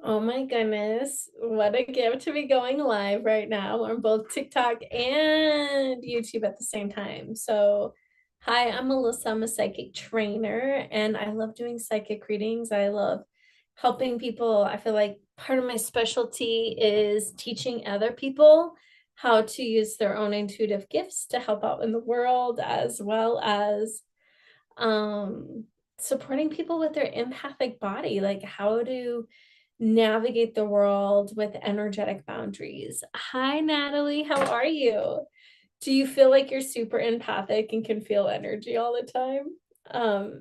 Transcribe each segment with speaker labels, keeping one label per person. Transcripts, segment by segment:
Speaker 1: Oh my goodness. What a gift to be going live right now on both TikTok and YouTube at the same time. So, hi, I'm Melissa. I'm a psychic trainer and I love doing psychic readings. I love helping people. I feel like part of my specialty is teaching other people how to use their own intuitive gifts to help out in the world, as well as um supporting people with their empathic body, like how to navigate the world with energetic boundaries. Hi, Natalie. How are you? Do you feel like you're super empathic and can feel energy all the time?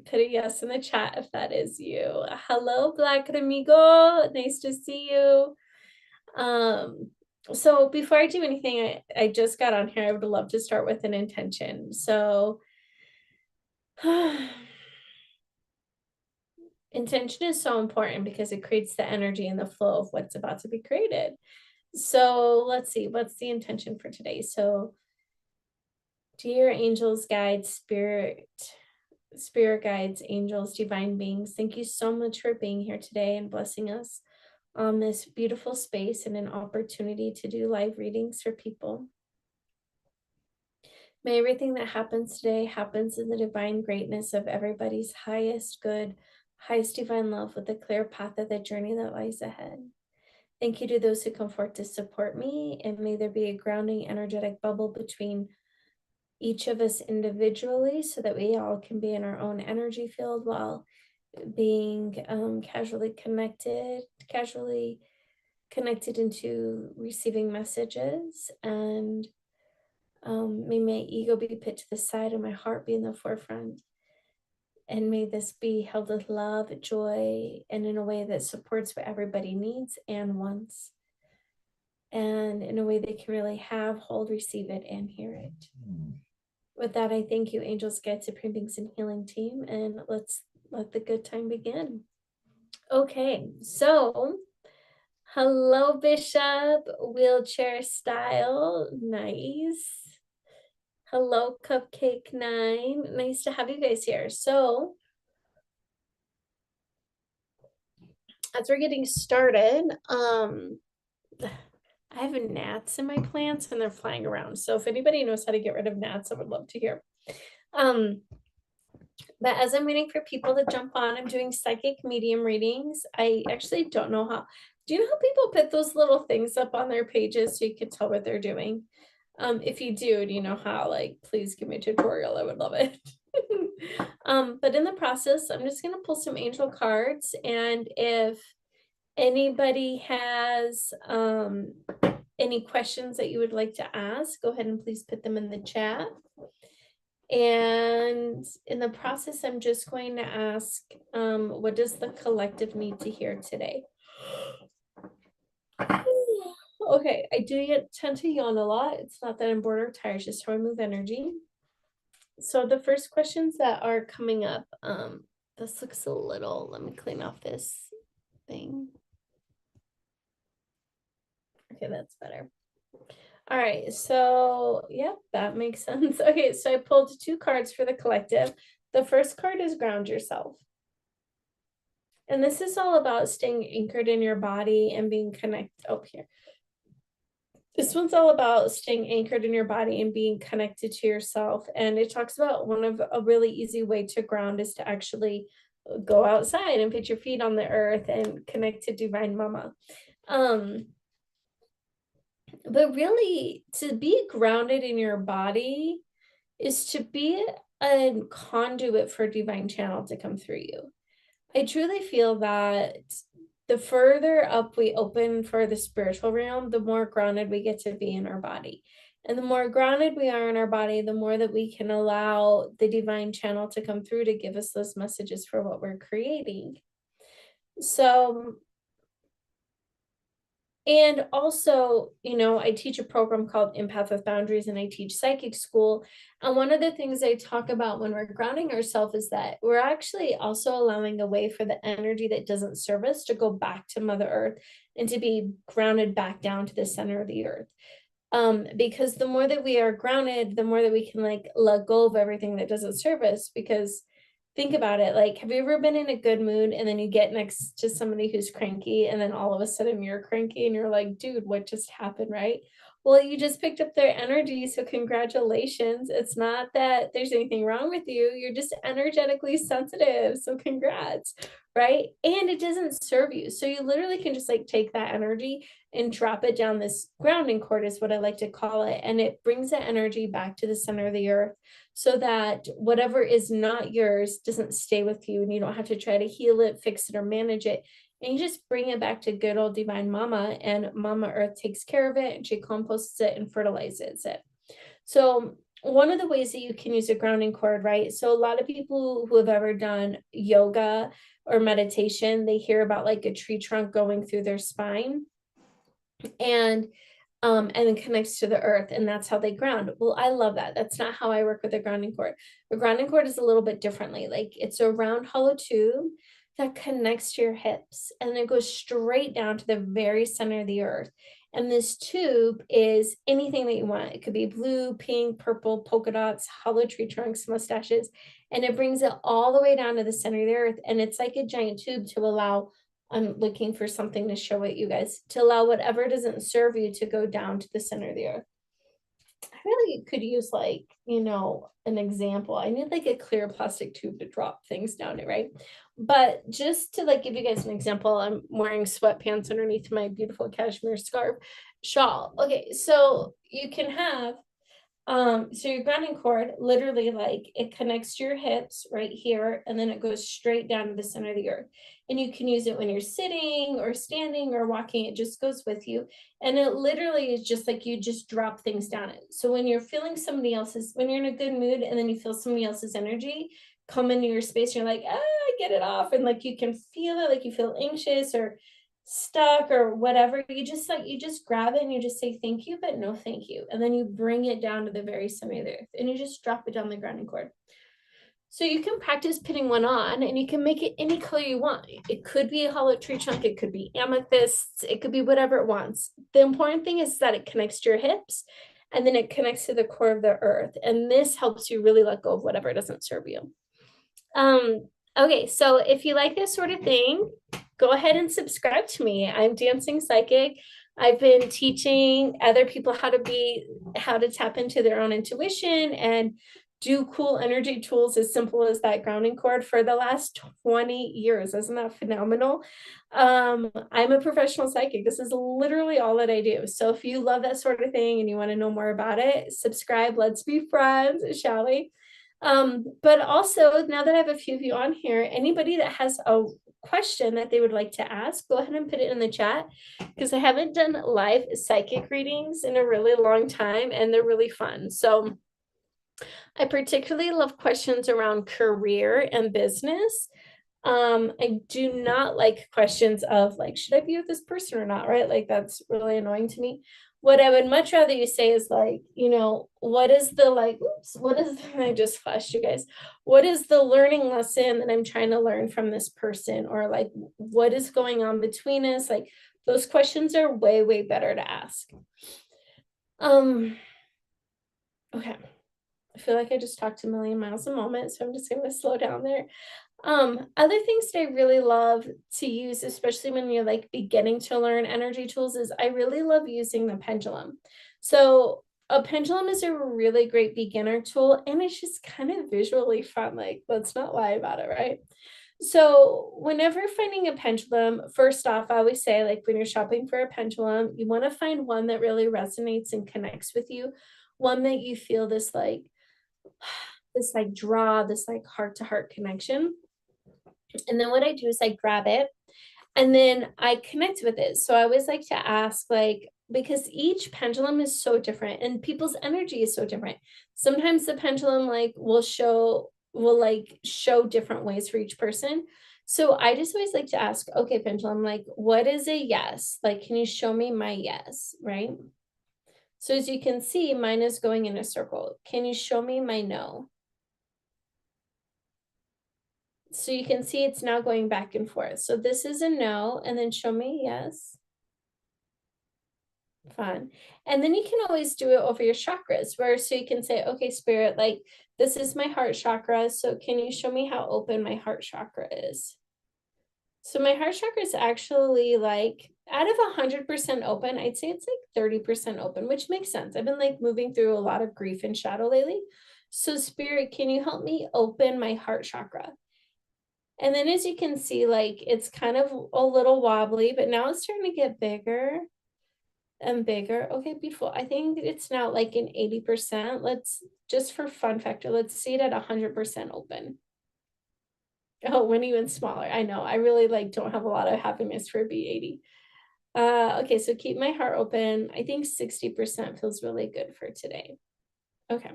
Speaker 1: Put a yes in the chat if that is you. Hello, Black Amigo. Nice to see you. Um, so before I do anything, I just got on here. I would love to start with an intention. So intention is so important because it creates the energy and the flow of what's about to be created. So let's see, what's the intention for today? So, dear angels, guides, spirit guides, angels, divine beings, thank you so much for being here today and blessing us on this beautiful space and an opportunity to do live readings for people. May everything that happens today happens in the divine greatness of everybody's highest good, highest divine love with a clear path of the journey that lies ahead. Thank you to those who come forth to support me, and may there be a grounding energetic bubble between each of us individually so that we all can be in our own energy field while being casually connected into receiving messages. And may my ego be put to the side and my heart be in the forefront. And may this be held with love, joy, and in a way that supports what everybody needs and wants. And in a way they can really have, hold, receive it, and hear it. With that, I thank you, Angels, Guides, Supreme Beings, and Healing Team, and let's let the good time begin. Okay, so hello, Bishop, wheelchair style, nice. Hello, Cupcake 9, nice to have you guys here. So, as we're getting started, I have gnats in my plants and they're flying around. So if anybody knows how to get rid of gnats, I would love to hear. But as I'm waiting for people to jump on, I'm doing psychic medium readings. I actually don't know how. Do you know how people put those little things up on their pages so you can tell what they're doing? If you do you know how? Like, please give me a tutorial. I would love it. But in the process, I'm just going to pull some angel cards. And if anybody has any questions that you would like to ask, go ahead and please put them in the chat. And in the process, I'm just going to ask, what does the collective need to hear today? Okay, I do tend to yawn a lot. It's not that I'm bored or tired, it's just how I move energy. So the first questions that are coming up, this looks a little, let me clean off this thing. Okay, that's better. All right, so yep, that makes sense. Okay, so I pulled 2 cards for the collective. The first card is ground yourself. And this is all about staying anchored in your body and being connected. Oh, here. This one's all about staying anchored in your body and being connected to yourself. And it talks about one of a really easy way to ground is to actually go outside and put your feet on the earth and connect to Divine Mama. But really, to be grounded in your body is to be a conduit for divine channel to come through you. I truly feel that the further up we open for the spiritual realm, the more grounded we get to be in our body. And the more grounded we are in our body, the more that we can allow the divine channel to come through to give us those messages for what we're creating. So, and also, I teach a program called Empath with Boundaries, and I teach psychic school. And one of the things I talk about when we're grounding ourselves is that we're actually also allowing a way for the energy that doesn't serve us to go back to Mother Earth and to be grounded back down to the center of the earth. Because the more that we are grounded, the more that we can let go of everything that doesn't serve us, because think about it. Like, have you ever been in a good mood and then you get next to somebody who's cranky and then all of a sudden you're cranky and you're like, dude, what just happened, right? Well, you just picked up their energy, so congratulations. It's not that there's anything wrong with you. You're just energetically sensitive. So congrats, right? And it doesn't serve you. So you literally can just like take that energy and drop it down this grounding cord is what I like to call it. And it brings that energy back to the center of the earth so that whatever is not yours doesn't stay with you and you don't have to try to heal it, fix it, or manage it. And you just bring it back to good old divine mama, and Mama Earth takes care of it and she composts it and fertilizes it. So, one of the ways that you can use a grounding cord, right? So, a lot of people who have ever done yoga or meditation, they hear about like a tree trunk going through their spine and then connects to the earth, and that's how they ground. Well, I love that. That's not how I work with a grounding cord. A grounding cord is a little bit differently. Like, it's a round hollow tube that connects to your hips, and it goes straight down to the very center of the earth. And this tube is anything that you want. It could be blue, pink, purple, polka dots, hollow tree trunks, mustaches, and it brings it all the way down to the center of the earth. And it's like a giant tube to allow, I'm looking for something to show it you guys, to allow whatever doesn't serve you to go down to the center of the earth. I really could use like, an example. I need like a clear plastic tube to drop things down it, right? But just to like give you guys an example, I'm wearing sweatpants underneath my beautiful cashmere scarf shawl. Okay, so you can have so your grounding cord literally like it connects to your hips right here, and then it goes straight down to the center of the earth. And you can use it when you're sitting or standing or walking, it just goes with you. And it literally is just like you just drop things down it. So when you're feeling somebody else's, when you're in a good mood and then you feel somebody else's energy come into your space, you're like, get it off. And like you can feel it, like you feel anxious or stuck or whatever, you just grab it and you just say thank you, but no thank you, and then you bring it down to the very center of the earth and you just drop it down the grounding cord. So you can practice putting one on and you can make it any color you want. It could be a hollow tree trunk, it could be amethyst, it could be whatever it wants. The important thing is that it connects to your hips and then it connects to the core of the earth, and this helps you really let go of whatever doesn't serve you. Okay, so if you like this sort of thing, go ahead and subscribe to me. I'm Dancing Psychic. I've been teaching other people how to tap into their own intuition and do cool energy tools as simple as that grounding cord for the last 20 years. Isn't that phenomenal? I'm a professional psychic. This is literally all that I do. So if you love that sort of thing and you want to know more about it, subscribe. Let's be friends, shall we? But also, now that I have a few of you on here, anybody that has a question that they would like to ask, go ahead and put it in the chat, because I haven't done live psychic readings in a really long time and they're really fun. So I particularly love questions around career and business. I do not like questions of like, should I be with this person or not, right? Like, that's really annoying to me. What I would much rather you say is like, what is the like, I just flashed you guys. What is the learning lesson that I'm trying to learn from this person? Or like, what is going on between us? Like, those questions are way, way better to ask. Okay. I feel like I just talked a million miles a moment, so I'm just going to slow down there. Other things that I really love to use, especially when you're like beginning to learn energy tools, is I really love using the pendulum. So a pendulum is a really great beginner tool, and it's just kind of visually fun. Like, let's not lie about it, right? So whenever finding a pendulum, first off, I always say, like, when you're shopping for a pendulum, you want to find one that really resonates and connects with you, one that you feel this like draw, this like heart to heart connection. And then what I do is I grab it and then I connect with it. So I always like to ask, like, because each pendulum is so different and people's energy is so different. Sometimes the pendulum will show different ways for each person. So I just always like to ask, okay, pendulum, like, what is a yes? Like, can you show me my yes, right? So as you can see, mine is going in a circle. Can you show me my no? So you can see it's now going back and forth. So this is a no, and then show me yes. Fun. And then you can always do it over your chakras, where so you can say, okay, spirit, like this is my heart chakra. So can you show me how open my heart chakra is? So my heart chakra is actually like out of 100% open, I'd say it's like 30% open, which makes sense. I've been like moving through a lot of grief and shadow lately. So spirit, can you help me open my heart chakra? And then as you can see, like it's kind of a little wobbly, but now it's starting to get bigger and bigger. Okay, beautiful. I think it's now like an 80%. Let's just for fun factor, let's see it at 100% open. Oh, when even smaller. I know. I really like don't have a lot of happiness for B80. Okay, so keep my heart open. I think 60% feels really good for today. Okay.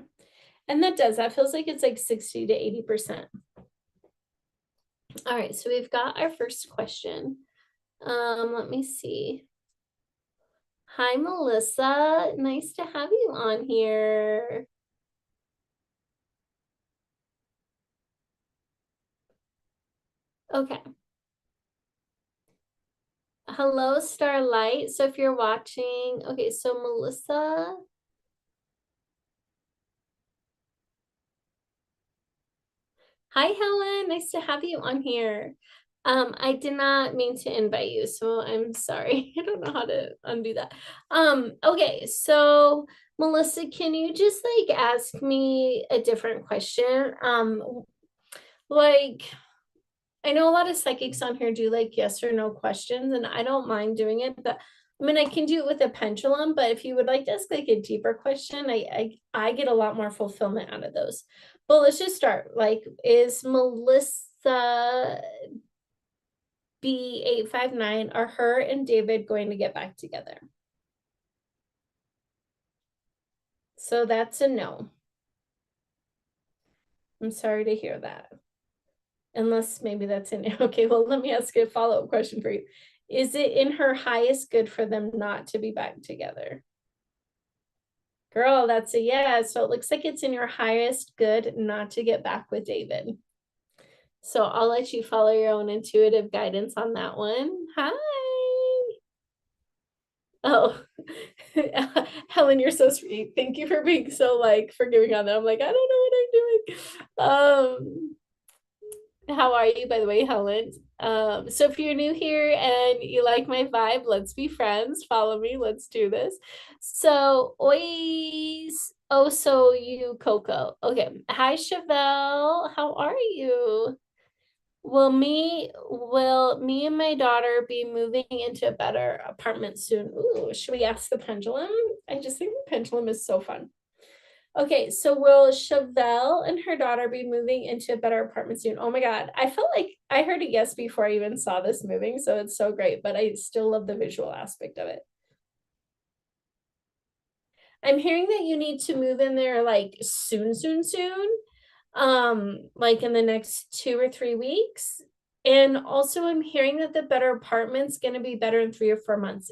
Speaker 1: And that feels like it's like 60 to 80%. All right, so we've got our first question. Let me see. Hi, Melissa. Nice to have you on here. Okay. Hello, Starlight. So if you're watching, okay, so Melissa. Hi, Helen. Nice to have you on here. I did not mean to invite you, so I'm sorry. I don't know how to undo that. Okay, so Melissa, can you just like ask me a different question? Like I know a lot of psychics on here do like yes or no questions, and I don't mind doing it, but I mean I can do it with a pendulum, but if you would like to ask like a deeper question, I get a lot more fulfillment out of those. But let's just start. Like, is Melissa B859, are her and David going to get back together? So that's a no. I'm sorry to hear that. Unless maybe that's in okay, well, let me ask a follow-up question for you. Is it in her highest good for them not to be back together? Girl, that's a yes. So it looks like it's in your highest good not to get back with David. So I'll let you follow your own intuitive guidance on that one. Hi. Oh, Helen, you're so sweet. Thank you for being so like forgiving on that. I'm like, I don't know what I'm doing. How are you, by the way, Helen? So if you're new here and you like my vibe, let's be friends. Follow me. Let's do this. So, ois. Oh, so you, Coco. Okay. Hi, Chevelle. How are you? Will me and my daughter be moving into a better apartment soon? Ooh, should we ask the pendulum? I just think the pendulum is so fun. Okay, so will Chevelle and her daughter be moving into a better apartment soon? Oh my God. I felt like I heard a yes before I even saw this moving, so it's so great, but I still love the visual aspect of it. I'm hearing that you need to move in there like soon, soon, soon. Like in the next 2 or 3 weeks. And also I'm hearing that the better apartment's gonna be better in 3 or 4 months.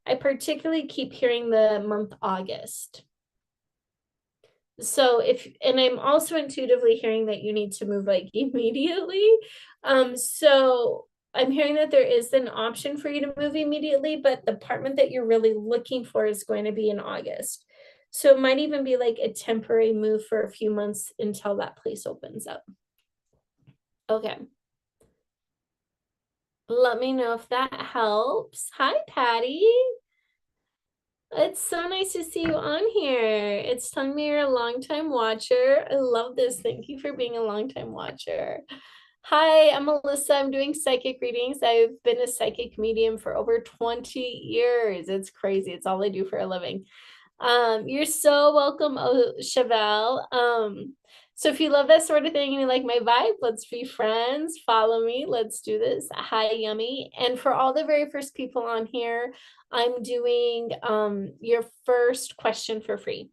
Speaker 1: I particularly keep hearing the month August. So and I'm also intuitively hearing that you need to move like immediately. So I'm hearing that there is an option for you to move immediately, but the apartment that you're really looking for is going to be in August. So it might even be like a temporary move for a few months until that place opens up. Okay. Let me know if that helps. Hi, Patty. It's so nice to see you on here. It's telling me you're a longtime watcher. I love this. Thank you for being a longtime watcher. Hi, I'm Melissa. I'm doing psychic readings. I've been a psychic medium for over 20 years. It's crazy. It's all I do for a living. You're so welcome, oh, Chevelle. So if you love that sort of thing and you like my vibe, let's be friends. Follow me. Let's do this. Hi, Yummy. And for all the very first people on here, I'm doing your first question for free.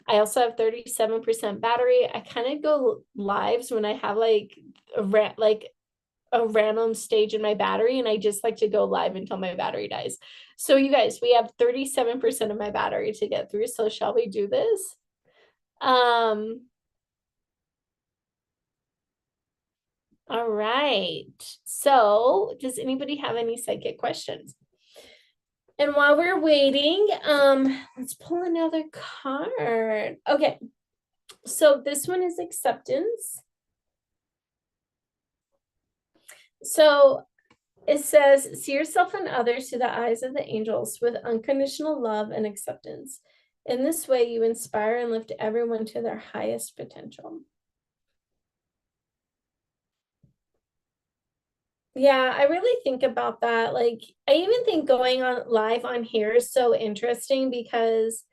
Speaker 1: I also have 37% battery. I kind of go lives when I have like a random stage in my battery, and I just like to go live until my battery dies. So you guys, we have 37% of my battery to get through. So shall we do this? All right. So does anybody have any psychic questions? And while we're waiting, let's pull another card. Okay, so this one is acceptance. So it says, see yourself and others through the eyes of the angels with unconditional love and acceptance. In this way, you inspire and lift everyone to their highest potential. Yeah, I really think about that. Like, I even think going on live on here is so interesting because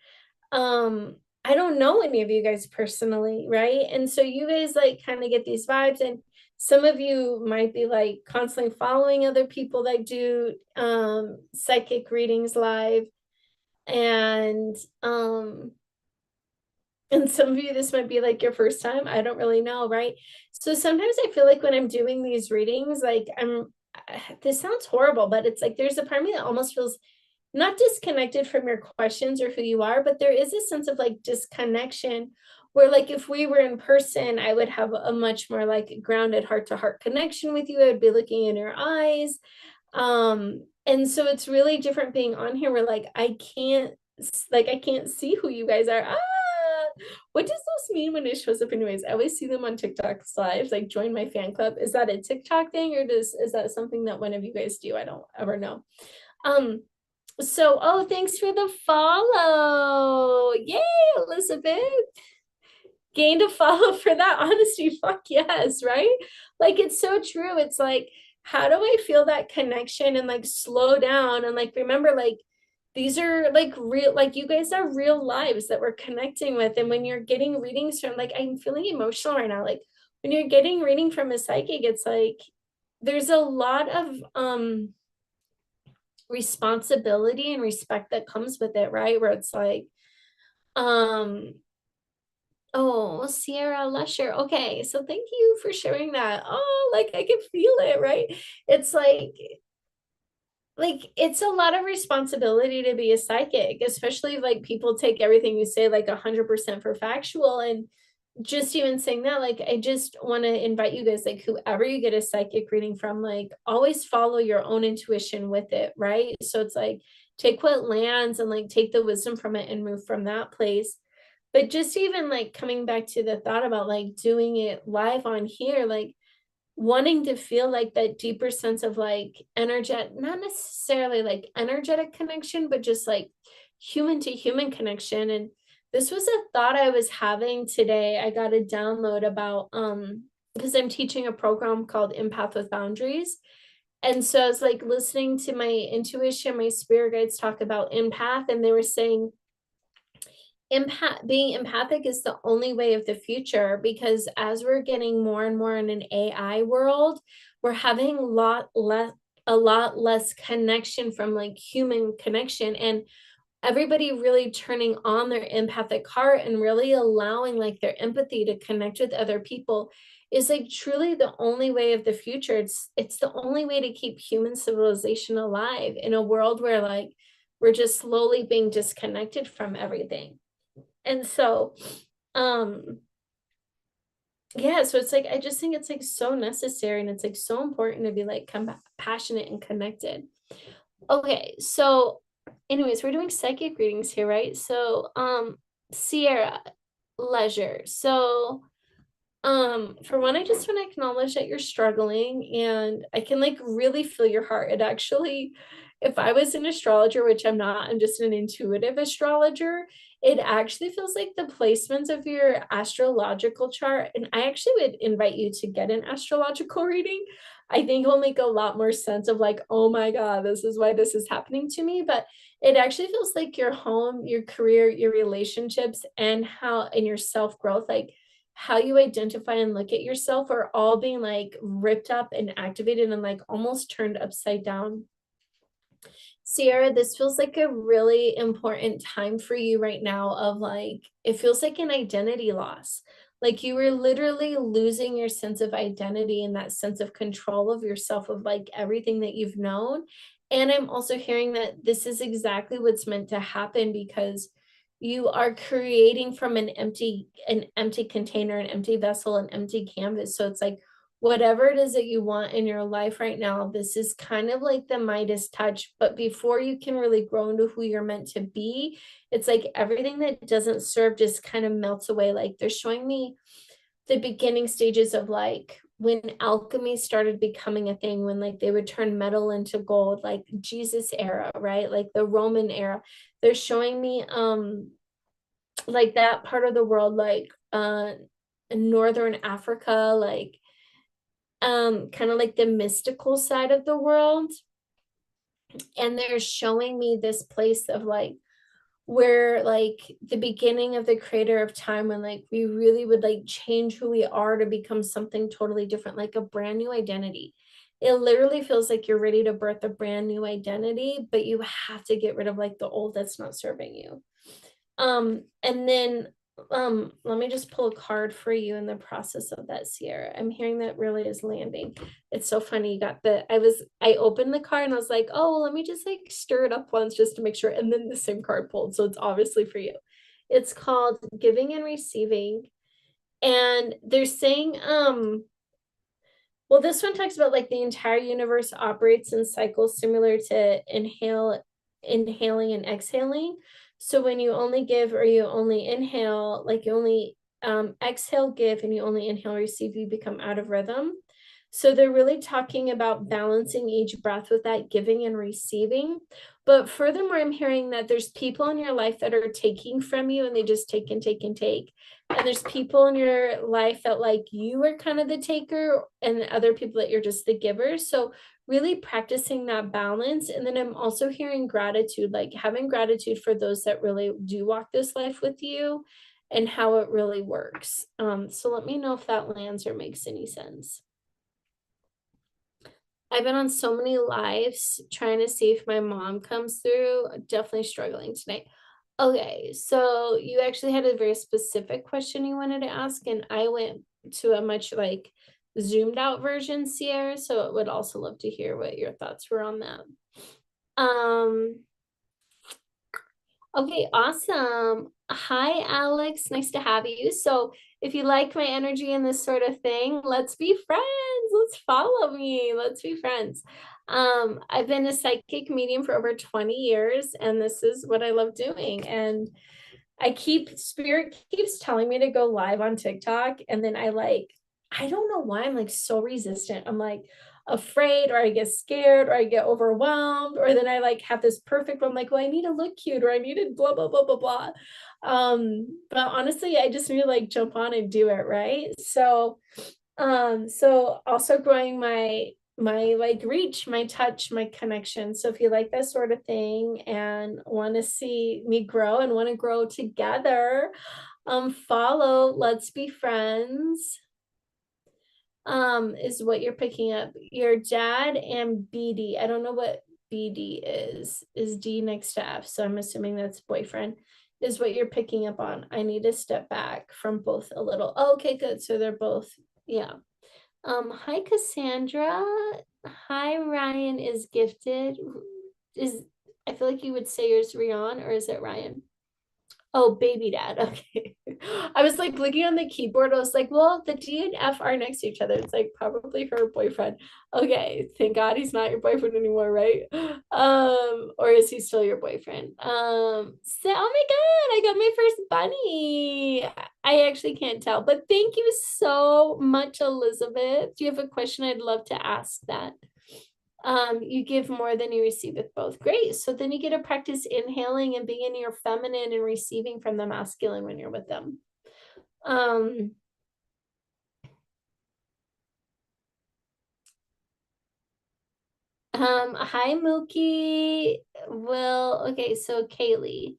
Speaker 1: I don't know any of you guys personally, right? And so you guys like kind of get these vibes, and some of you might be like constantly following other people that do psychic readings live, and some of you this might be like your first time. I don't really know, right? So sometimes I feel like when I'm doing these readings, like this sounds horrible, but it's like there's a part of me that almost feels not disconnected from your questions or who you are, but there is a sense of like disconnection where like if we were in person, I would have a much more like grounded heart to heart connection with you. I would be looking in your eyes. And so it's really different being on here where like I can't see who you guys are. What does this mean when it shows up anyways? I always see them on TikTok lives, like join my fan club. Is that a TikTok thing or is that something that one of you guys do? I don't ever know. Um, so, oh, thanks for the follow. Yay, Elizabeth. Gained a follow for that honesty. Fuck yes, right? Like, it's so true. It's like, how do I feel that connection and like slow down and like remember, like, these are like real, like, you guys are real lives that we're connecting with. And when you're getting readings from, like, I'm feeling emotional right now. Like, when you're getting reading from a psychic, it's like, there's a lot of, responsibility and respect that comes with it, right? Where it's like, um, oh, Sierra Lusher. Okay, so thank you for sharing that. Oh, like I can feel it, right? It's like it's a lot of responsibility to be a psychic, especially if like people take everything you say like 100% for factual. And just even saying that, like, I just want to invite you guys, like, whoever you get a psychic reading from, like, always follow your own intuition with it, right? So it's like, take what lands and like take the wisdom from it and move from that place. But just even like coming back to the thought about like doing it live on here, like, wanting to feel like that deeper sense of like energetic, not necessarily like energetic connection, but just like human to human connection. And this was a thought I was having today. I got a download about because I'm teaching a program called Empath with Boundaries. And so I was like listening to my intuition, my spirit guides talk about empath, and they were saying being empathic is the only way of the future, because as we're getting more and more in an AI world, we're having a lot less connection from like human connection, and everybody really turning on their empathic heart and really allowing like their empathy to connect with other people is like truly the only way of the future. It's the only way to keep human civilization alive in a world where like we're just slowly being disconnected from everything. And so, um, yeah, so it's like I just think it's like so necessary and it's like so important to be like compassionate and connected. Okay, so anyways, we're doing psychic readings here, right? So, Sierra, leisure. So, for one, I just want to acknowledge that you're struggling and I can like really feel your heart. It actually, if I was an astrologer, which I'm not, I'm just an intuitive astrologer, it actually feels like the placements of your astrological chart. And I actually would invite you to get an astrological reading. I think it will make a lot more sense of like, oh my God, this is why this is happening to me. But it actually feels like your home, your career, your relationships, and how in your self-growth, like how you identify and look at yourself are all being like ripped up and activated and like almost turned upside down. Sierra, this feels like a really important time for you right now of like, it feels like an identity loss. Like you were literally losing your sense of identity and that sense of control of yourself, of like everything that you've known. And I'm also hearing that this is exactly what's meant to happen because you are creating from an empty container, an empty vessel, an empty canvas. So it's like whatever it is that you want in your life right now, this is kind of like the Midas touch. But before you can really grow into who you're meant to be, it's like everything that doesn't serve just kind of melts away. Like they're showing me the beginning stages of like when alchemy started becoming a thing, when like they would turn metal into gold, like Jesus era, right? Like the Roman era. They're showing me like that part of the world, like northern Africa, like kind of like the mystical side of the world. And they're showing me this place of like where like the beginning of the creator of time, when like we really would like change who we are to become something totally different, like a brand new identity. It literally feels like you're ready to birth a brand new identity, but you have to get rid of like the old that's not serving you. And then let me just pull a card for you in the process of that, Sierra. I'm hearing that really is landing. It's so funny. You got I opened the card and I was like, oh, well, let me just like stir it up once just to make sure. And then the same card pulled. So it's obviously for you. It's called Giving and Receiving. And they're saying, well, this one talks about like the entire universe operates in cycles similar to inhaling and exhaling. So when you only give or you only inhale, like you only exhale, give, and you only inhale, receive, you become out of rhythm. So they're really talking about balancing each breath with that giving and receiving. But furthermore, I'm hearing that there's people in your life that are taking from you and they just take and take and take. And there's people in your life that like you are kind of the taker and other people that you're just the giver. So really practicing that balance. And then I'm also hearing gratitude, like having gratitude for those that really do walk this life with you and how it really works. So let me know if that lands or makes any sense. I've been on so many lives trying to see if my mom comes through. Definitely struggling tonight. Okay, so you actually had a very specific question you wanted to ask, and I went to a much like zoomed out version, Sierra. So I would also love to hear what your thoughts were on that. Um, Okay, awesome. Hi, Alex. Nice to have you. So, if you like my energy and this sort of thing, let's be friends. Let's follow me. Let's be friends. I've been a psychic medium for over 20 years, and this is what I love doing. And Spirit keeps telling me to go live on TikTok, and then I don't know why I'm like so resistant. I'm like afraid, or I get scared, or I get overwhelmed, or then I like have this perfect, I'm like, well, I need to look cute, or I need to blah, blah, blah, blah, blah. But honestly, I just need to like jump on and do it, right? So also growing my like reach, my touch, my connection. So if you like that sort of thing and want to see me grow and want to grow together, follow Let's Be Friends. Is what you're picking up. Your dad and BD. I don't know what BD is. Is D next to F? So I'm assuming that's boyfriend. Is what you're picking up on. I need to step back from both a little. Oh, okay, good. So they're both, yeah. Hi Cassandra. Hi Ryan is gifted. Is I feel like you would say yours Rion, or is it Ryan? Oh, baby dad. Okay. I was like looking on the keyboard. I was like, well, the D and F are next to each other. It's like probably her boyfriend. Okay. Thank God he's not your boyfriend anymore, right? Or is he still your boyfriend? So oh my God, I got my first bunny. I actually can't tell, but thank you so much, Elizabeth. Do you have a question? I'd love to ask that. You give more than you receive with both. Great. So then you get to practice inhaling and being in your feminine and receiving from the masculine when you're with them. Hi Mookie. Okay, so Kaylee.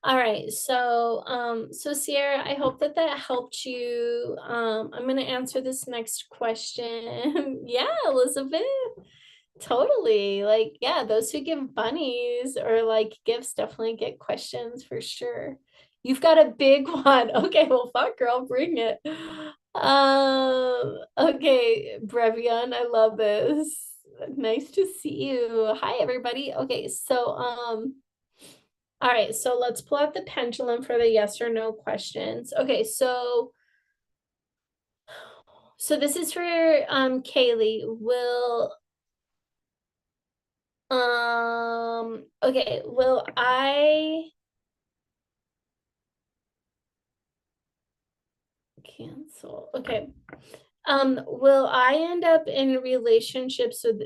Speaker 1: All right, so Sierra, I hope that that helped you. I'm gonna answer this next question. Yeah, Elizabeth. Totally. Like, yeah, those who give bunnies or like gifts definitely get questions for sure. You've got a big one. Okay, well, fuck, girl, bring it. Okay, Brevian, I love this. Nice to see you. Hi, everybody. Okay, all right, so let's pull out the pendulum for the yes or no questions. Okay, so So this is for Kaylee. Will I cancel? Okay. Will I end up in relationships with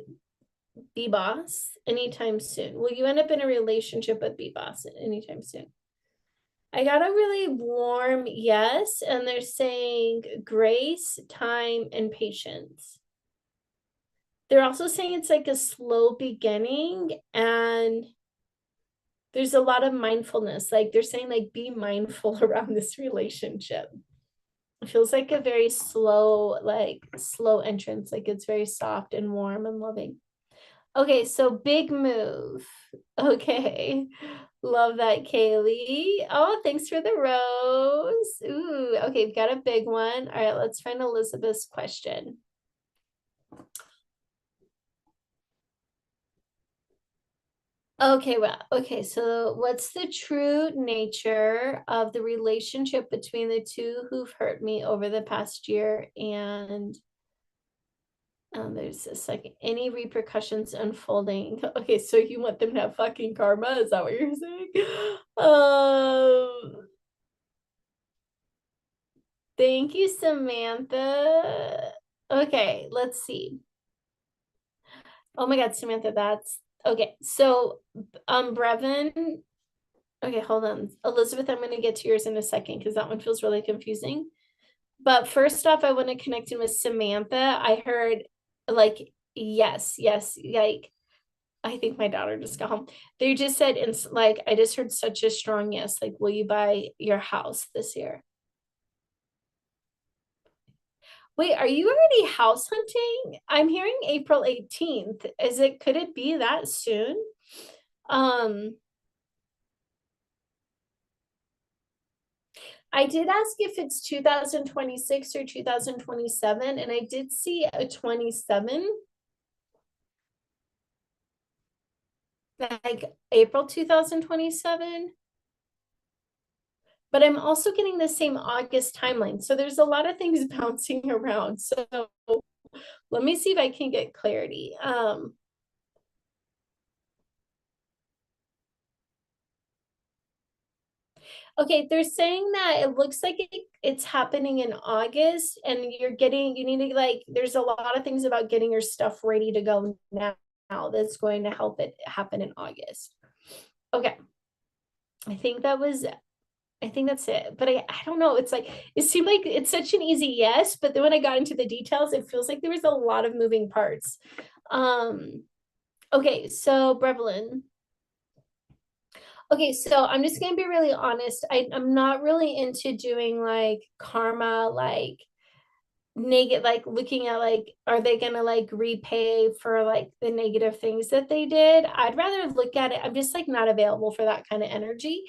Speaker 1: B-Boss anytime soon? Will you end up in a relationship with B-Boss anytime soon? I got a really warm yes, and they're saying grace, time, and patience. They're also saying it's like a slow beginning, and there's a lot of mindfulness. Like they're saying, like, be mindful around this relationship. It feels like a very slow, like slow entrance. Like it's very soft and warm and loving. Okay, so big move. Okay. Love that, Kaylee. Oh, thanks for the rose. Ooh, okay, we've got a big one. All right, let's find Elizabeth's question. Okay, well, okay, so what's the true nature of the relationship between the two who've hurt me over the past year? And there's a second, any repercussions unfolding? Okay, so you want them to have fucking karma? Is that what you're saying? Thank you, Samantha. Okay, let's see. Oh my God, Samantha, that's okay. So, Brevin, okay, hold on. Elizabeth, I'm going to get to yours in a second because that one feels really confusing. But first off, I want to connect in with Samantha. I heard like, yes, yes, like, I think my daughter just got home. They just said, like, I just heard such a strong yes. Like, will you buy your house this year? Wait, are you already house hunting? I'm hearing April 18th. Could it be that soon? Um, I did ask if it's 2026 or 2027, and I did see a 27, like April 2027. But I'm also getting the same August timeline. So there's a lot of things bouncing around. So let me see if I can get clarity. Okay, they're saying that it looks like it's happening in August, and you need to, like, there's a lot of things about getting your stuff ready to go now that's going to help it happen in August. Okay. I think that was I think that's it. But I don't know. It's like it seemed like it's such an easy yes, but then when I got into the details, it feels like there was a lot of moving parts. Um, okay, so Brevlin. Okay, so I'm just gonna be really honest. I'm not really into doing like karma, like negative, like looking at like, are they gonna like repay for like the negative things that they did? I'd rather look at it. I'm just like not available for that kind of energy.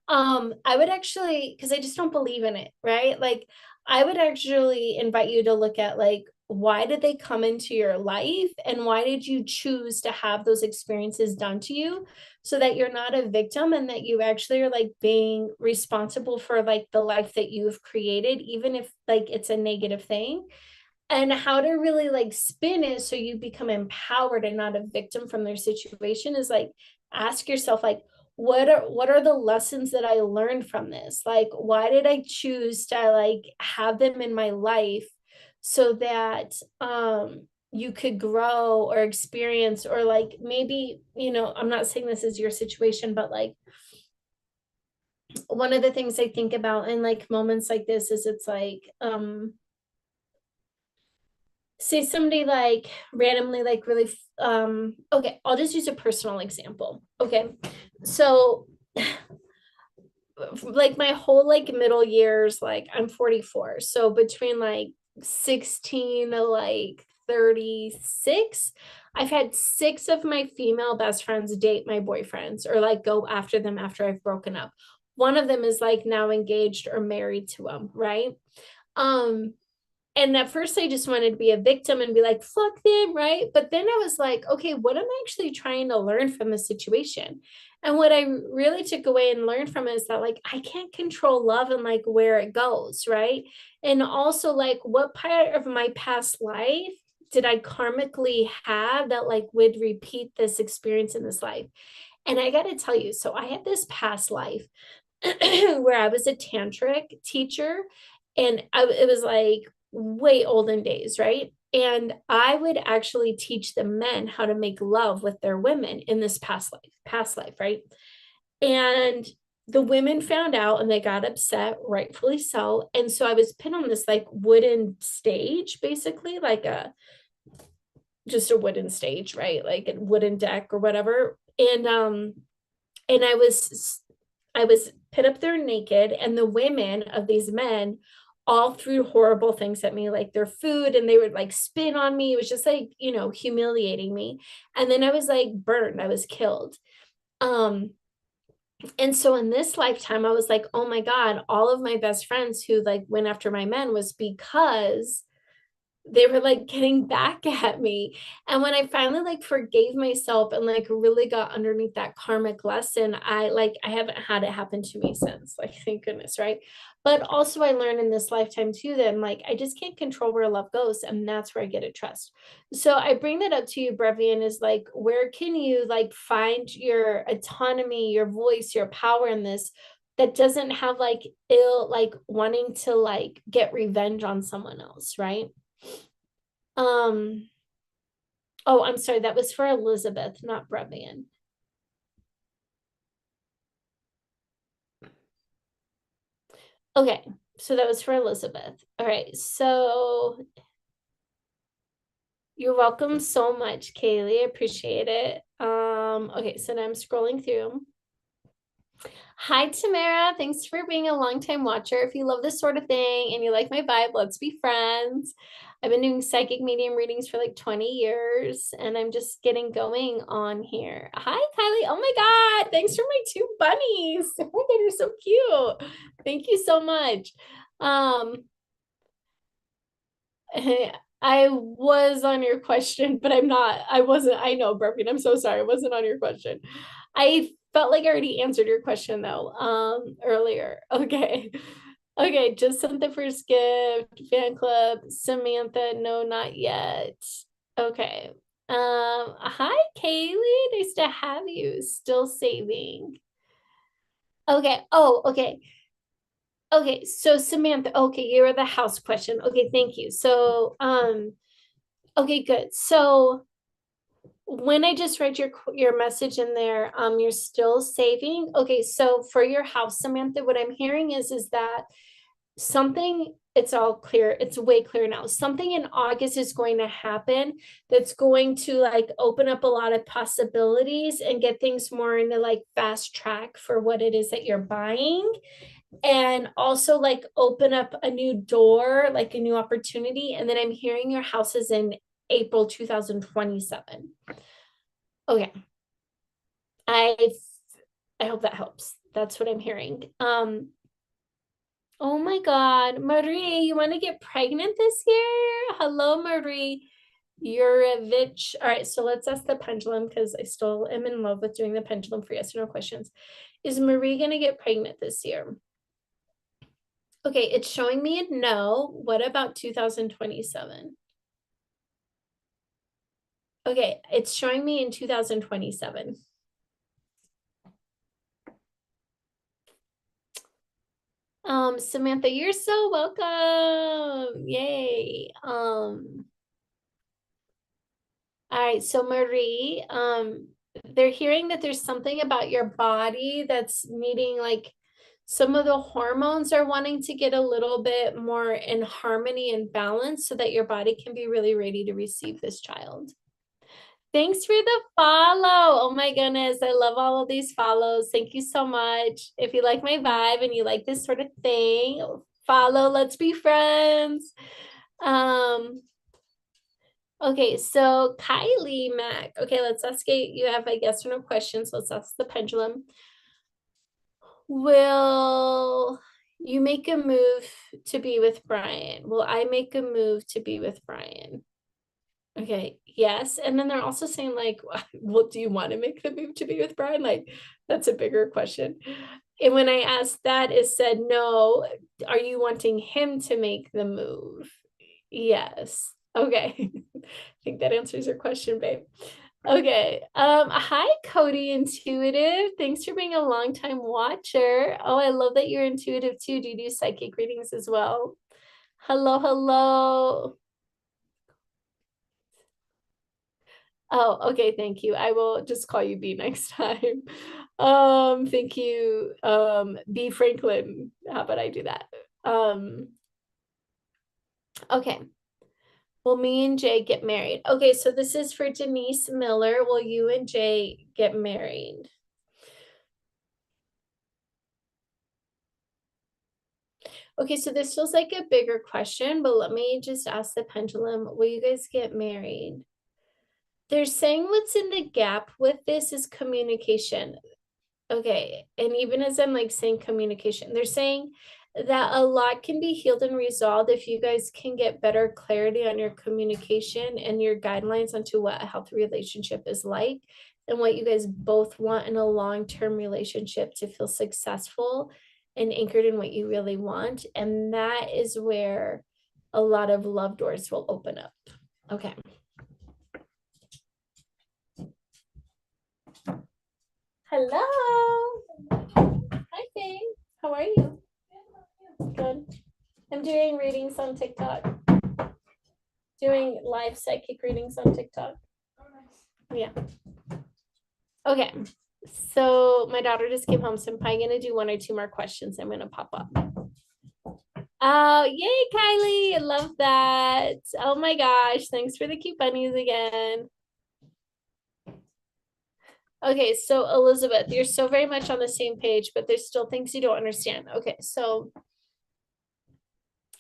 Speaker 1: I would actually, because I just don't believe in it, right? Like I would actually invite you to look at like, why did they come into your life and why did you choose to have those experiences done to you, so that you're not a victim and that you actually are like being responsible for like the life that you've created, even if like it's a negative thing, and how to really like spin it so you become empowered and not a victim from their situation is like, ask yourself like, what are the lessons that I learned from this? Like, why did I choose to like have them in my life so that you could grow or experience, or like maybe, I'm not saying this is your situation, but like one of the things I think about in like moments like this is it's like say somebody like randomly like really okay, I'll just use a personal example. Okay, so like my whole like middle years, like I'm 44, so between like 16 to like 36, I've had six of my female best friends date my boyfriends or like go after them after I've broken up. One of them is like now engaged or married to him, right? um And at first I just wanted to be a victim and be like, fuck them, right? But then I was like, okay, what am I actually trying to learn from the situation? And what I really took away and learned from it is that like I can't control love and like where it goes, right? And also like what part of my past life did I karmically have that like would repeat this experience in this life? And I got to tell you, so I had this past life where I was a tantric teacher, and it was like way olden days, right? And I would actually teach the men how to make love with their women in this past life, right? And the women found out and they got upset, rightfully so. And so I was put on this like wooden stage, basically, like a just a wooden stage, right? Like a wooden deck or whatever. And I was put up there naked, and the women of these men all threw horrible things at me, like their food, and they would like spit on me. It was just like, humiliating me. And then I was like burned, I was killed. Um, and so in this lifetime, I was like, oh my God, all of my best friends who like went after my men was because they were like getting back at me. And when I finally like forgave myself and like really got underneath that karmic lesson, I haven't had it happen to me since, like, thank goodness, right? But also I learned in this lifetime too that I'm like I just can't control where love goes, and that's where I get to trust. So I bring that up to you, Brevian, is like where can you like find your autonomy, your voice, your power in this that doesn't have like ill like wanting to like get revenge on someone else, right? Um, oh, I'm sorry, that was for Elizabeth, not Brevian. Okay, so that was for Elizabeth. All right, so you're welcome so much, Kaylee. I appreciate it. Okay, so now I'm scrolling through. Hi, Tamara. Thanks for being a longtime watcher. If you love this sort of thing and you like my vibe, let's be friends. I've been doing psychic medium readings for like 20 years, and I'm just getting going on here. Hi, Kylie. Oh my God. Thanks for my two bunnies. Oh my God, you're so cute. Thank you so much. Um, I was on your question, but I'm not. I wasn't. I know, Brooklyn. I'm so sorry. I wasn't on your question. I felt like I already answered your question though, earlier. Okay. Okay, just sent the first gift. Fan club. Samantha, no, not yet. Okay. Hi, Kaylee. Nice to have you. Still saving. Okay. Oh, okay. Okay, so Samantha, okay, you're the house question. Okay, thank you. So, okay, good. So when I just read your message in there, you're still saving. Okay, so for your house, Samantha, what I'm hearing is that something, it's all clear, it's way clear now. Something in August is going to happen that's going to like open up a lot of possibilities and get things more into like fast track for what it is that you're buying, and also like open up a new door, like a new opportunity. And then I'm hearing your house is in April 2027. Okay. I I hope that helps. That's what I'm hearing. Oh my God, Marie, you want to get pregnant this year? Hello, Marie. You're a bitch. All right, so let's ask the pendulum because I still am in love with doing the pendulum for yes or no questions. Is Marie gonna get pregnant this year? Okay, it's showing me a no. What about 2027? Okay, it's showing me in 2027. Samantha, you're so welcome. Yay. All right, so Marie, they're hearing that there's something about your body that's needing like some of the hormones are wanting to get a little bit more in harmony and balance so that your body can be really ready to receive this child. Thanks for the follow. Oh my goodness. I love all of these follows. Thank you so much. If you like my vibe and you like this sort of thing, follow. Let's be friends. Um, okay, so Kylie Mac. Okay, let's ask you have I guess or no questions. Let's ask the pendulum. Will You make a move to be with Brian. Will I make a move to be with Brian? Okay, yes. And then they're also saying, like, well, do you want to make the move to be with Brian? Like, that's a bigger question. And when I asked that, it said, no, are you wanting him to make the move? Yes. Okay. I think that answers your question, babe. Okay. Hi, Cody Intuitive. Thanks for being a longtime watcher. Oh, I love that you're intuitive too. Do you do psychic readings as well? Hello, hello. Oh, okay, thank you. I will just call you B next time. Thank you. B Franklin. How about I do that? Okay. Will me and Jay get married? Okay, so this is for Denise Miller. Will you and Jay get married? Okay, so this feels like a bigger question, but let me just ask the pendulum, will you guys get married? They're saying what's in the gap with this is communication. Okay, and even as I'm like saying communication, they're saying that a lot can be healed and resolved if you guys can get better clarity on your communication and your guidelines onto what a healthy relationship is like and what you guys both want in a long-term relationship to feel successful and anchored in what you really want. And that is where a lot of love doors will open up. Okay. Hello. Hi, Faye. How are you? Good. I'm doing readings on TikTok. Doing live psychic readings on TikTok. Yeah. Okay. So my daughter just came home, so I'm probably gonna do one or two more questions. I'm gonna pop up. Oh, yay, Kylie. I love that. Oh my gosh. Thanks for the cute bunnies again. Okay, so Elizabeth, you're so very much on the same page, but there's still things you don't understand. Okay, so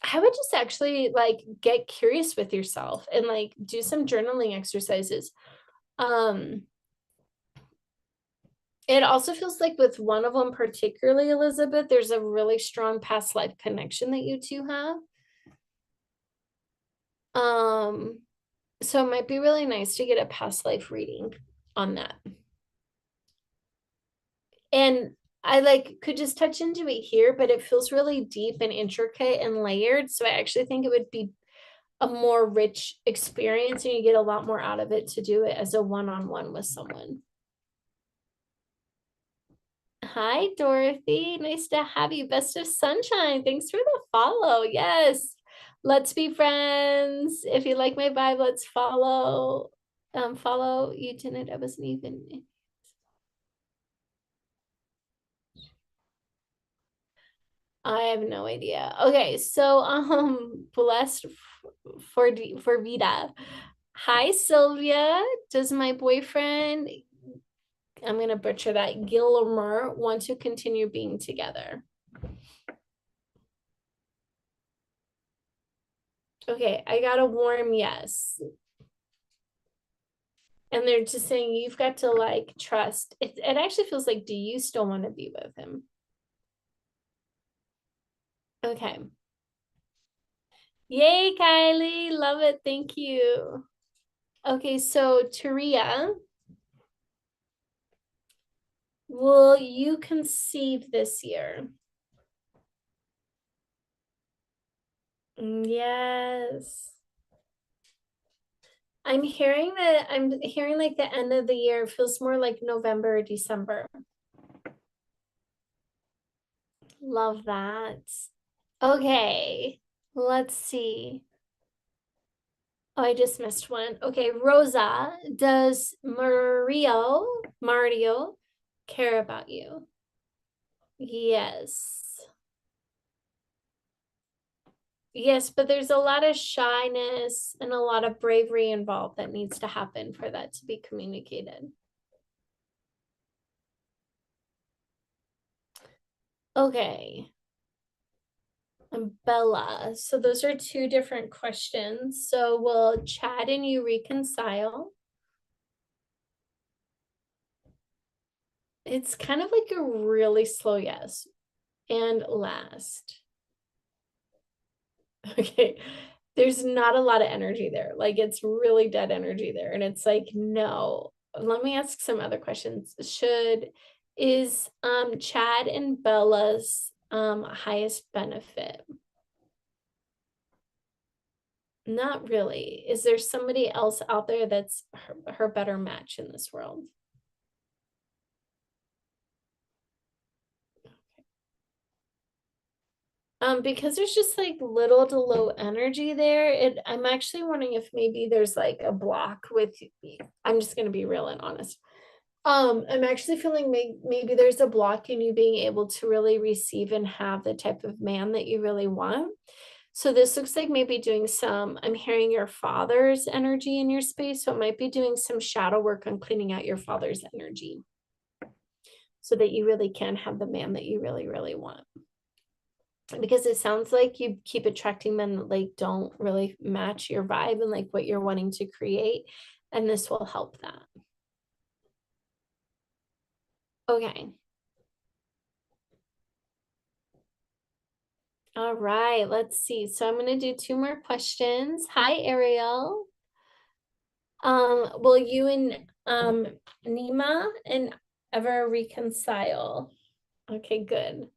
Speaker 1: I would just actually like get curious with yourself and like do some journaling exercises. Um, it also feels like with one of them, particularly Elizabeth, there's a really strong past life connection that you two have. Um, so it might be really nice to get a past life reading on that. And I like could just touch into it here, but it feels really deep and intricate and layered. So I actually think it would be a more rich experience and you get a lot more out of it to do it as a one-on-one with someone. Hi, Dorothy. Nice to have you. Best of sunshine. Thanks for the follow. Yes. Let's be friends. If you like my vibe, let's follow. Follow you didn't. I wasn't even. I have no idea. Okay, so blessed for Vida. Hi, Sylvia. Does my boyfriend, I'm gonna butcher that, Gilmer, want to continue being together? Okay, I got a warm yes. And they're just saying you've got to like trust. It actually feels like, do you still want to be with him? Okay. Yay, Kylie. Love it. Thank you. Okay, so Taria, will you conceive this year? Yes. I'm hearing like the end of the year feels more like November or December. Love that. Okay, let's see. Oh, I just missed one. Okay, Rosa, does Mario care about you? Yes. Yes, but there's a lot of shyness and a lot of bravery involved that needs to happen for that to be communicated. Okay. And Bella. So those are two different questions. So will Chad and you reconcile? It's kind of like a really slow yes. And last. Okay. There's not a lot of energy there. Like it's really dead energy there. And it's like, no. Let me ask some other questions. Is Chad and Bella's highest benefit? Not really. Is there somebody else out there that's her better match in this world? Because there's just like little to low energy there. I'm actually wondering if maybe there's like a block with, I'm just gonna be real and honest. I'm actually feeling maybe there's a block in you being able to really receive and have the type of man that you really want. So this looks like maybe doing some, I'm hearing your father's energy in your space. So it might be doing some shadow work on cleaning out your father's energy so that you really can have the man that you really, really want. Because it sounds like you keep attracting men that like don't really match your vibe and like what you're wanting to create. And this will help that. Okay. All right, let's see. So I'm going to do two more questions. Hi, Ariel. Will you and Nima and ever reconcile? Okay, good.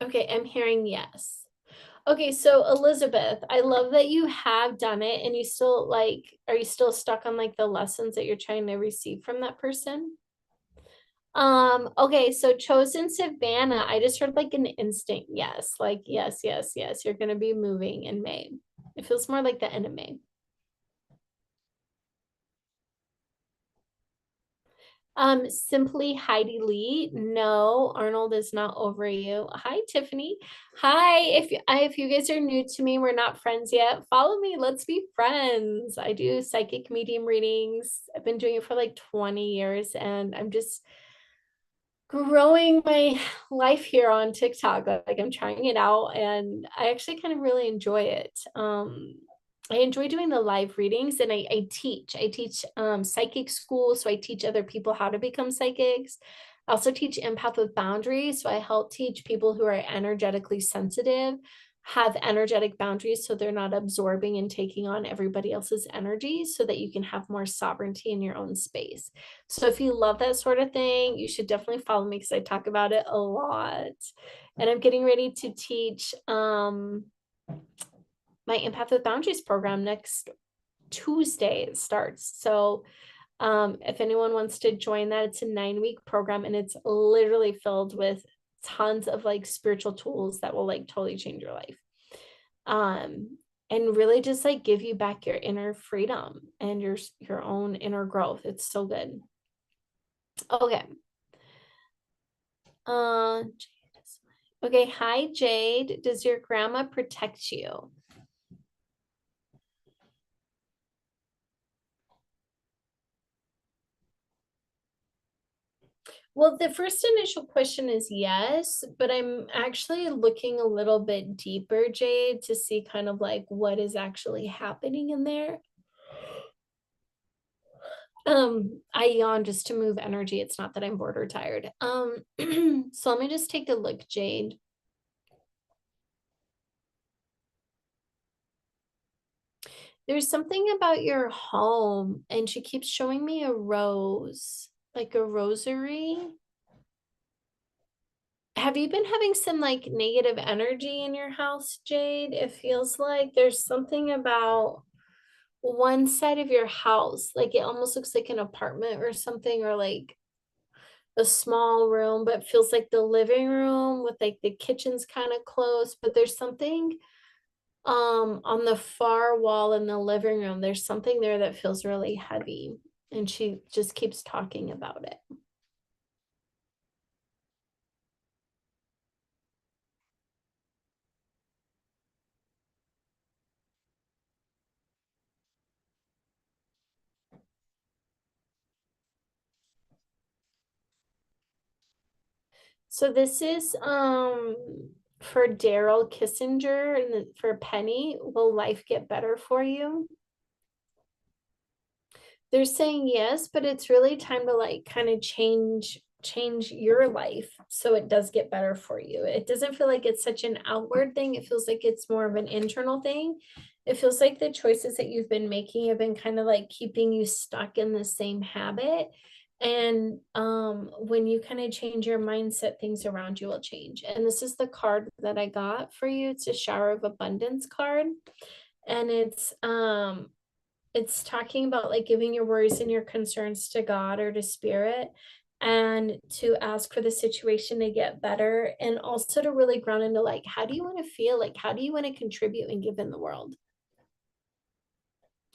Speaker 1: Okay, I'm hearing yes. Okay, so Elizabeth, I love that you have done it and you still like, are you still stuck on like the lessons that you're trying to receive from that person? Okay, so chosen Savannah, I just heard like an instinct yes, like yes, yes, yes, you're gonna be moving in May. It feels more like the end of May. Simply Heidi Lee. No, Arnold is not over you. Hi, Tiffany. Hi. If you guys are new to me, we're not friends yet. Follow me. Let's be friends. I do psychic medium readings. I've been doing it for like 20 years, and I'm just growing my life here on TikTok. Like I'm trying it out, and I actually kind of really enjoy it. I enjoy doing the live readings and I teach. I teach psychic school. So I teach other people how to become psychics. I also teach empath with boundaries. So I help teach people who are energetically sensitive have energetic boundaries so they're not absorbing and taking on everybody else's energy so that you can have more sovereignty in your own space. So if you love that sort of thing, you should definitely follow me because I talk about it a lot. And I'm getting ready to teach my Empath with Boundaries program next Tuesday it starts. So if anyone wants to join that, it's a 9-week program and it's literally filled with tons of like spiritual tools that will like totally change your life. And really just like give you back your inner freedom and your own inner growth. It's so good. Okay. Uh okay, hi Jade. Does your grandma protect you? Well, the first initial question is yes, but I'm actually looking a little bit deeper, Jade, to see kind of like what is actually happening in there. I yawn just to move energy. It's not that I'm bored or tired. So let me just take a look, Jade. There's something about your home, and she keeps showing me a rose, like a rosary. Have you been having some like negative energy in your house, Jade? It feels like there's something about one side of your house, like it almost looks like an apartment or something, or like a small room, but feels like the living room with like the kitchen's kind of close. But there's something on the far wall in the living room. There's something there that feels really heavy. And she just keeps talking about it. So this is for Daryl Kissinger and for Penny. Will life get better for you? They're saying yes, but it's really time to like kind of change your life so it does get better for you. It doesn't feel like it's such an outward thing. It feels like it's more of an internal thing. It feels like the choices that you've been making have been kind of like keeping you stuck in the same habit. And when you kind of change your mindset, things around you will change. And this is the card that I got for you. It's a shower of abundance card. And it's talking about like giving your worries and your concerns to God or to spirit, and to ask for the situation to get better, and also to really ground into like how do you want to feel, like how do you want to contribute and give in the world.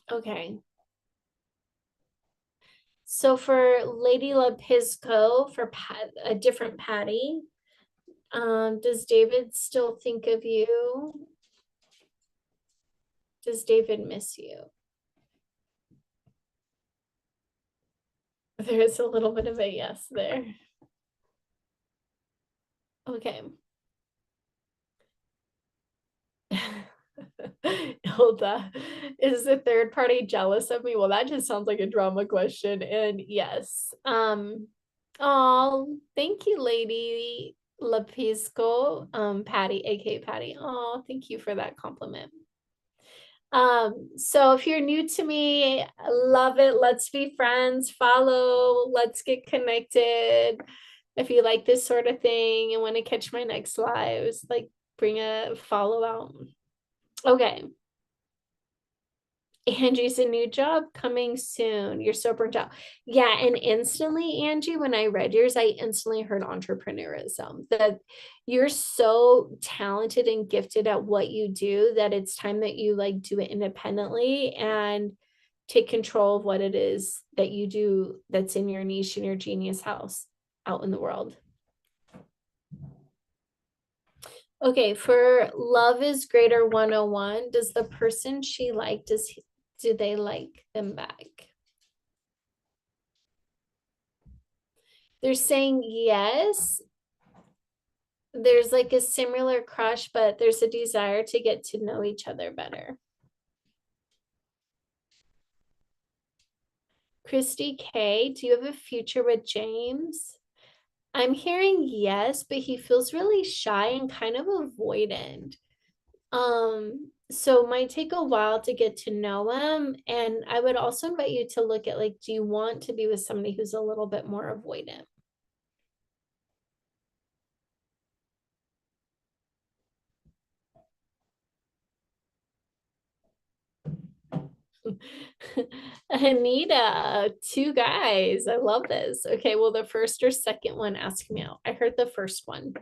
Speaker 1: Okay, so for Lady Lepisco, for a different Patty, does David still think of you? Does David miss you? There is a little bit of a yes there. Okay. Hilda, is the third party jealous of me? Well, that just sounds like a drama question. And yes. Oh, thank you, Lady Lapisco. Patty, aka Patty. Oh, thank you for that compliment. So if you're new to me, I love it. Let's be friends, follow, let's get connected. If you like this sort of thing and want to catch my next lives, like bring a follow out. Okay. Angie's a new job coming soon. You're so burnt out. Yeah, and instantly, Angie, when I read yours, I instantly heard entrepreneurism. That you're so talented and gifted at what you do that it's time that you like do it independently and take control of what it is that you do that's in your niche and your genius house out in the world. Okay, for Love is Greater 101, does the person she liked, do they like them back? They're saying yes. There's like a similar crush, but there's a desire to get to know each other better. Christy K, do you have a future with James? I'm hearing yes, but he feels really shy and kind of avoidant. So it might take a while to get to know him. And I would also invite you to look at like, do you want to be with somebody who's a little bit more avoidant? Anita, two guys. I love this. Okay, well, the first or second one, ask me out. I heard the first one.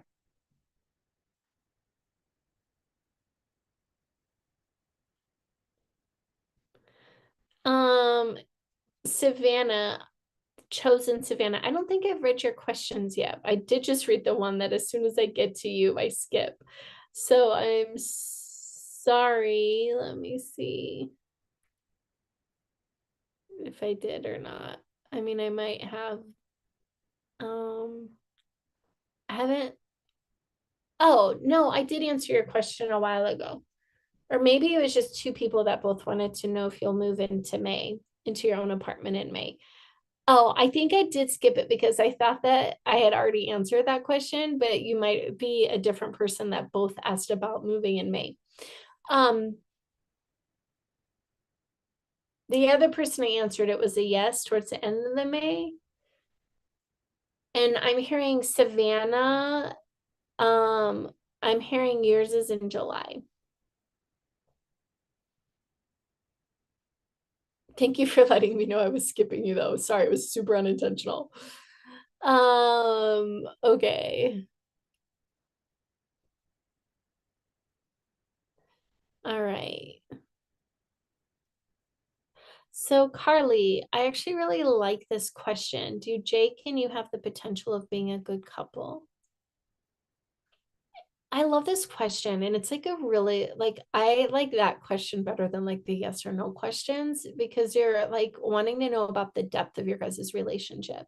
Speaker 1: Um, Savannah, chosen Savannah. I don't think I've read your questions yet. I did just read the one that as soon as I get to you, I skip. So I'm sorry. Let me see if I did or not. I mean, I might have. Um, I haven't. Oh, no, I did answer your question a while ago. Or maybe it was just two people that both wanted to know if you'll move into May, into your own apartment in May. Oh, I think I did skip it because I thought that I had already answered that question, but you might be a different person that both asked about moving in May. Um, the other person I answered it was a yes towards the end of the May. And I'm hearing Savannah. Um, I'm hearing yours is in July. Thank you for letting me know I was skipping you though. Sorry, it was super unintentional. Okay. All right. So Carly, I actually really like this question. Do Jake and you have the potential of being a good couple? I love this question, and it's like a really like I like that question better than like the yes or no questions because you're like wanting to know about the depth of your guys' relationship.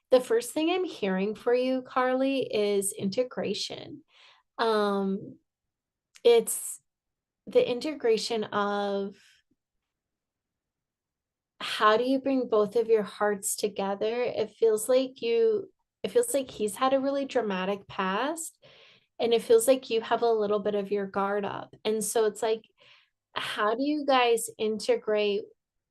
Speaker 1: The first thing I'm hearing for you, Carly, is integration. Um, it's the integration of how do you bring both of your hearts together? It feels like he's had a really dramatic past, and it feels like you have a little bit of your guard up. And so it's like, how do you guys integrate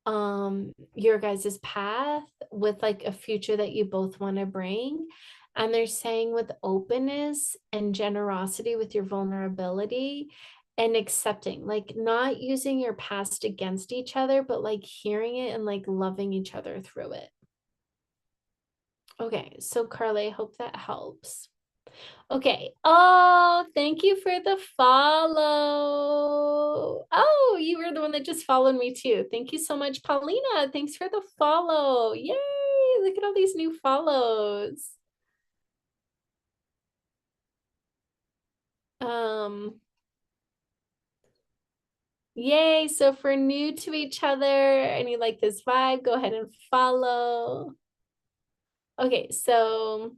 Speaker 1: your guys's path with like a future that you both want to bring? And they're saying with openness and generosity with your vulnerability and accepting, like not using your past against each other, but like hearing it and like loving each other through it. Okay, so Carly, I hope that helps. Okay. Oh, thank you for the follow. Oh, you were the one that just followed me too. Thank you so much, Paulina. Thanks for the follow. Yay. Look at all these new follows. Um, yay. So if we're new to each other and you like this vibe, go ahead and follow. Okay, so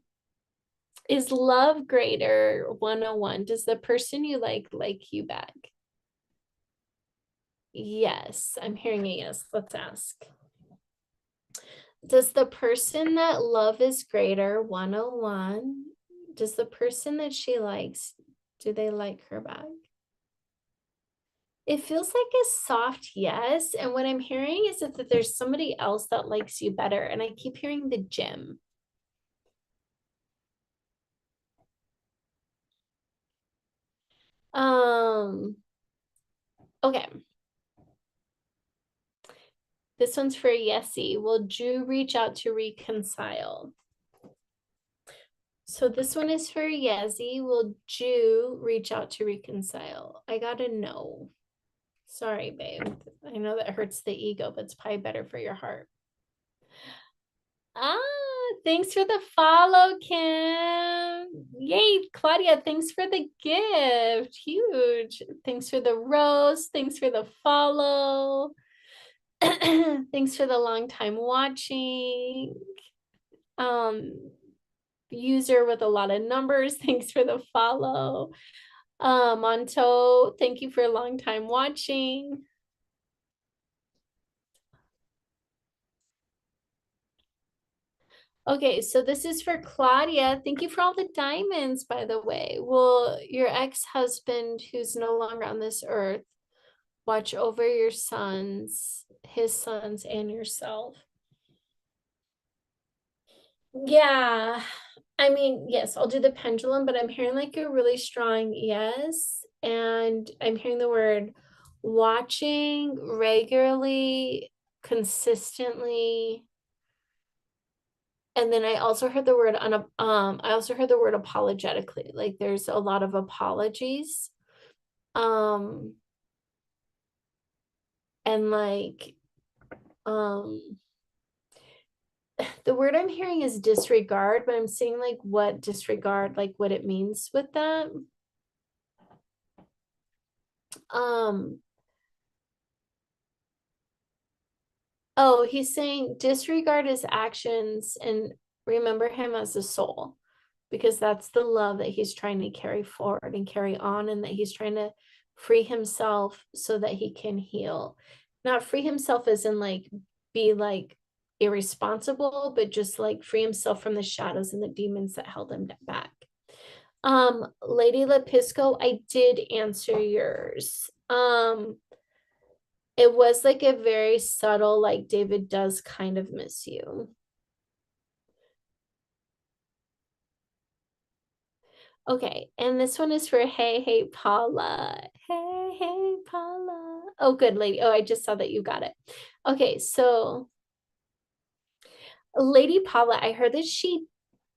Speaker 1: is love greater 101? Does the person you like you back? Yes, I'm hearing a yes. Let's ask. Does the person that love is greater 101? Does the person that she likes, do they like her back? It feels like a soft yes. And what I'm hearing is that there's somebody else that likes you better. And I keep hearing the gym. Um, okay. This one's for Yessie. Will Drew reach out to reconcile? So this one is for Yessie. Will Drew reach out to reconcile? I got a no. Sorry, babe. I know that hurts the ego, but it's probably better for your heart. Ah, thanks for the follow, Kim. Yay, Claudia, thanks for the gift. Huge. Thanks for the rose. Thanks for the follow. Thanks for the long time watching. User with a lot of numbers. Thanks for the follow. Monto, thank you for a long time watching. Okay, so this is for Claudia. Thank you for all the diamonds, by the way. Will your ex-husband, who's no longer on this earth, watch over your sons, his sons, and yourself? Yeah, I mean, yes, I'll do the pendulum, but I'm hearing like a really strong yes. And I'm hearing the word watching regularly, consistently. And then I also heard the word I also heard the word apologetically. Like there's a lot of apologies. Um and like um the word I'm hearing is disregard, but I'm seeing like what disregard, like what it means with that. Um oh, he's saying disregard his actions and remember him as a soul, because that's the love that he's trying to carry forward and carry on, and that he's trying to free himself so that he can heal. Not free himself as in like be like irresponsible, but just like free himself from the shadows and the demons that held him back. Lady Lepisco, I did answer yours. It was like a very subtle, like David does kind of miss you. Okay, and this one is for Hey Paula. Hey Paula. Oh, good lady. Oh, I just saw that you got it. Okay, so Lady Paula, I heard that she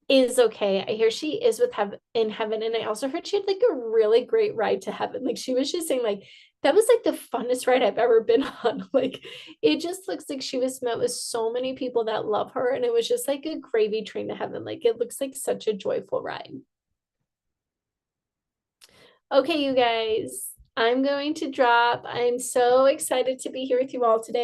Speaker 1: is okay. I hear she is with heaven in heaven, and I also heard she had like a really great ride to heaven. Like she was just saying, like that was like the funnest ride I've ever been on. Like it just looks like she was met with so many people that love her, and it was just like a gravy train to heaven. Like it looks like such a joyful ride. Okay, you guys, I'm going to drop. I'm so excited to be here with you all today.